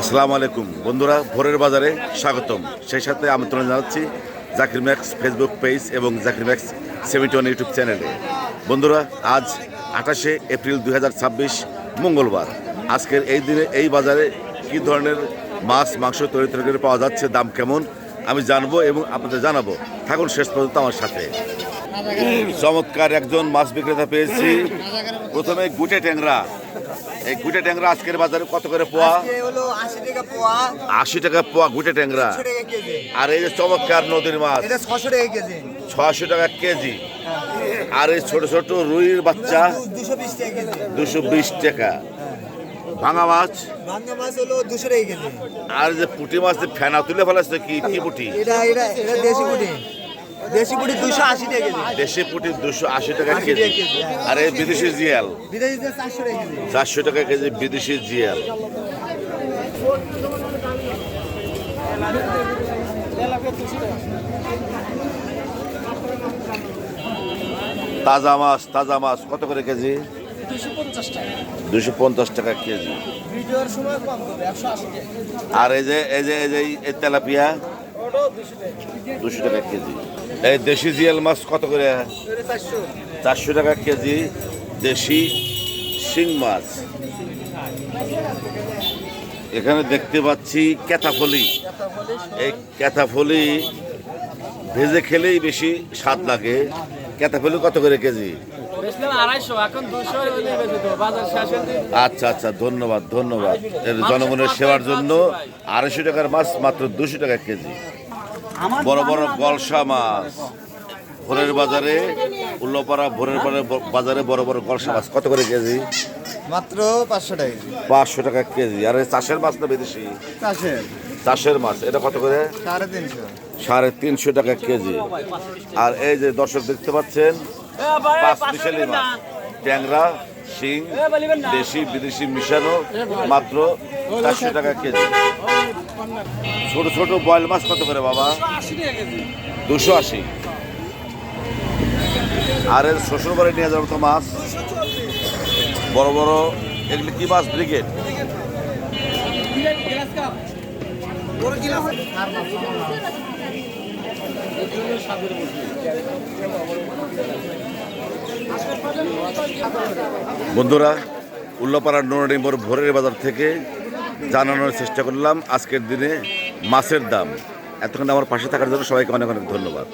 আসসালামু আলাইকুম বন্ধুরা, ভোরের বাজারে স্বাগতম। সেই সাথে আমন্ত্রণ জানাচ্ছি জাকির ম্যাক্স ফেসবুক পেজ এবং জাকির ম্যাক্স 71 ইউটিউব চ্যানেলে। বন্ধুরা, আজ 28শে এপ্রিল 2026 মঙ্গলবার। আজকের এই দিনে এই বাজারে কী ধরনের মাছ, মাংস, তরকারি পাওয়া যাচ্ছে, দাম কেমন আমি জানবো এবং আপনাদের জানাবো। থাকুন শেষ পর্যন্ত আমার সাথে। চমৎকার একজন মাছ বিক্রেতা পেয়েছি। প্রথমে গুটে ট্যাংরা। এই গুটে ট্যাংরা আজকের বাজারে কত করে পোয়া? 80 টাকা পোয়া গুটে ট্যাংরা। আর এই যে চমৎকার নদীর মাছ 600 টাকা কেজি। আর এই ছোট ছোট রুইর বাচ্চা 220 টাকা। ভাঙা মাছ হলো 200 টাকা কেজি। আর যে পুঁটি মাছ ফেনা তুলে ফেলাচ্ছে কি পুঁটি? এটা দেশি পুঁটি। দেশি পুঁটি 280 টাকা কেজি। দেশি পুঁটি 280 টাকা কেজি। আর এই বিদেশি জিয়াল 400 টাকা কেজি। বিদেশি জিয়াল। তাজা মাছ কত করে কেজি? 250 টাকা কেজি। আর এই যে তেলাপিয়া 200 টাকা কেজি। এই দেশি জিয়াল মাছ কত করে? 400 টাকা কেজি। দেশি শিং মাছ। এখানে দেখতে পাচ্ছি ক্যাথাফলি। এই ক্যাথাফলি ভেজে খেলেই বেশি স্বাদ লাগে। ক্যাথাফলি কত করে কেজি? আচ্ছা, ধন্যবাদ। এর জনগণের সেবার জন্য 250 টাকার মাছ মাত্র 200 টাকা কেজি। বড় বড় গলসা মাছ ভোরের বাজারে, উল্লাপাড়া ভোরের বাজারে বড় বড় গলসা মাছ কত করে কেজি? মাত্র 500 টাকা কেজি। 500 টাকা কেজি। আর চাষের মাছ না বিদেশি? চাষের মাছ। এটা কত করে? 350 টাকা কেজি। আর এই যে দর্শক দেখতে পাচ্ছেন 5 মিশালি মাছ, ট্যাংরা, শিং, দেশি বিদেশি মিশানো, মাত্র 400 টাকা কেজি। ছোট ছোট বয়েল মাছ কত করে বাবা? 280। আর এর শ্বশুর বাড়ি নিয়ে যাবো তো মাছ বড় বড়। এগুলি কি মাছ? ব্রিগেড। বন্ধুরা, উল্লাপাড়ার নোনাডিম্বর ভোরের বাজার থেকে জানানোর চেষ্টা করলাম আজকের দিনে মাছের দাম। এতক্ষণ আমার পাশে থাকার জন্য সবাইকে অনেক অনেক ধন্যবাদ।